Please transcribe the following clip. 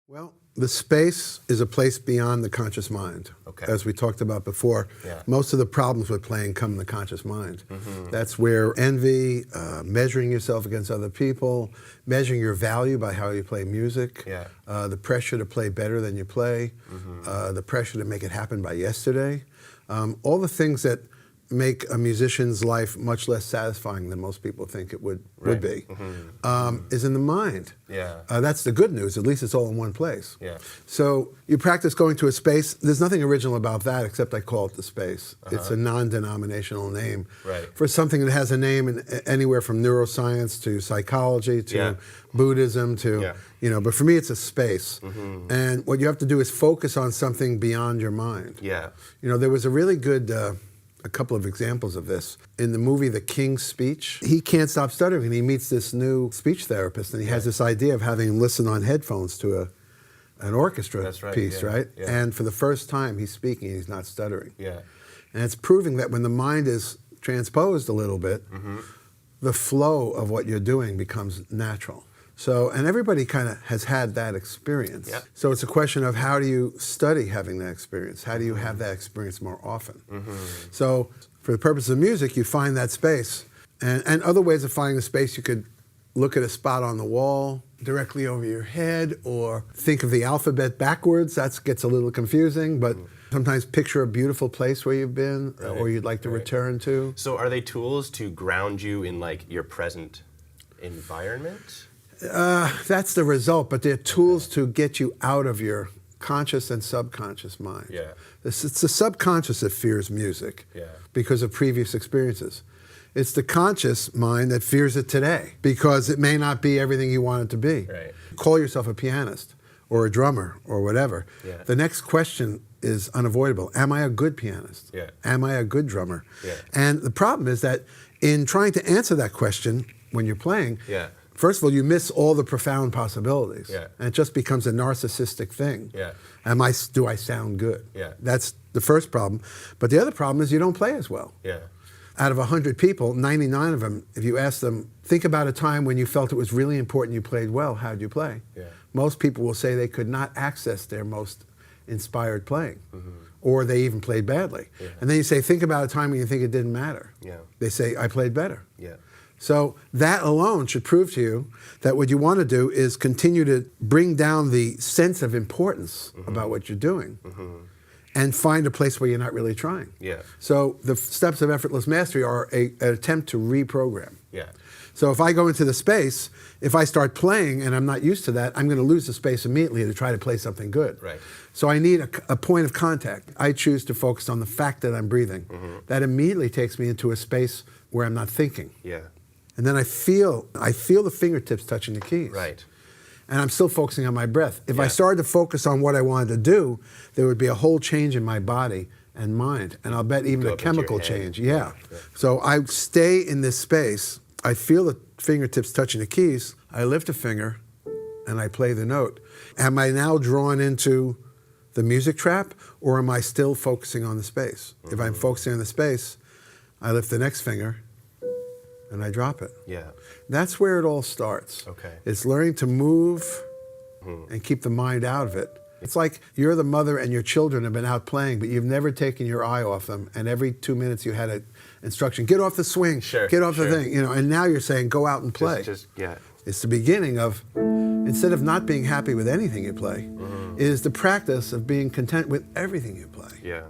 Well, the space is a place beyond the conscious mind. Okay. As we talked about before, Yeah. most of the problems with playing come in the conscious mind. That's where envy, measuring yourself against other people, measuring your value by how you play music, Yeah. The pressure to play better than you play, the pressure to make it happen by yesterday, all the things that make a musician's life much less satisfying than most people think it would be, is in the mind. Yeah. That's the good news. At least it's all in one place. Yeah. So you practice going to a space. There's nothing original about that except I call it the space. It's a non-denominational name for something that has a name in anywhere from neuroscience to psychology to Buddhism to, but for me it's a space. And what you have to do is focus on something beyond your mind. Yeah. There was a really good... a couple of examples of this. In the movie The King's Speech, he can't stop stuttering and he meets this new speech therapist and he has this idea of having him listen on headphones to an orchestra piece, right? Yeah. And for the first time he's speaking and he's not stuttering. Yeah. And it's proving that when the mind is transposed a little bit, the flow of what you're doing becomes natural. So, and everybody kind of has had that experience. Yep. So it's a question of how do you study having that experience? How do you have that experience more often? So for the purpose of music, you find that space. And other ways of finding the space, you could look at a spot on the wall directly over your head or think of the alphabet backwards. That gets a little confusing, but sometimes picture a beautiful place where you've been or you'd like to return to. So are they tools to ground you in like your present environment? That's the result, but they're tools to get you out of your conscious and subconscious mind. Yeah. It's the subconscious that fears music because of previous experiences. It's the conscious mind that fears it today because it may not be everything you want it to be. Right. Call yourself a pianist or a drummer or whatever. Yeah. The next question is unavoidable. Am I a good pianist? Yeah. Am I a good drummer? Yeah. And the problem is that in trying to answer that question when you're playing, first of all, you miss all the profound possibilities. Yeah. And it just becomes a narcissistic thing. Yeah. Do I sound good? Yeah. That's the first problem. But the other problem is you don't play as well. Yeah. Out of 100 people, 99 of them, if you ask them, think about a time when you felt it was really important you played well, how'd you play? Yeah. Most people will say they could not access their most inspired playing. Or they even played badly. Yeah. And then you say, think about a time when you think it didn't matter. Yeah. They say, I played better. Yeah. So that alone should prove to you that what you want to do is continue to bring down the sense of importance about what you're doing and find a place where you're not really trying. Yeah. So the steps of effortless mastery are an attempt to reprogram. Yeah. So if I go into the space, if I start playing and I'm not used to that, I'm going to lose the space immediately to try to play something good. Right. So I need a point of contact. I choose to focus on the fact that I'm breathing. That immediately takes me into a space where I'm not thinking. Yeah. And then I feel the fingertips touching the keys. Right. And I'm still focusing on my breath. If I started to focus on what I wanted to do, there would be a whole change in my body and mind. And I'll bet even a chemical change. Yeah. So I stay in this space. I feel the fingertips touching the keys. I lift a finger and I play the note. Am I now drawn into the music trap or am I still focusing on the space? If I'm focusing on the space, I lift the next finger and I drop it. Yeah. That's where it all starts. Okay. It's learning to move and keep the mind out of it. It's like you're the mother and your children have been out playing, but you've never taken your eye off them. And every 2 minutes you had an instruction, get off the swing, get off the thing, and now you're saying, go out and play. It's the beginning of, instead of not being happy with anything you play, is the practice of being content with everything you play. Yeah.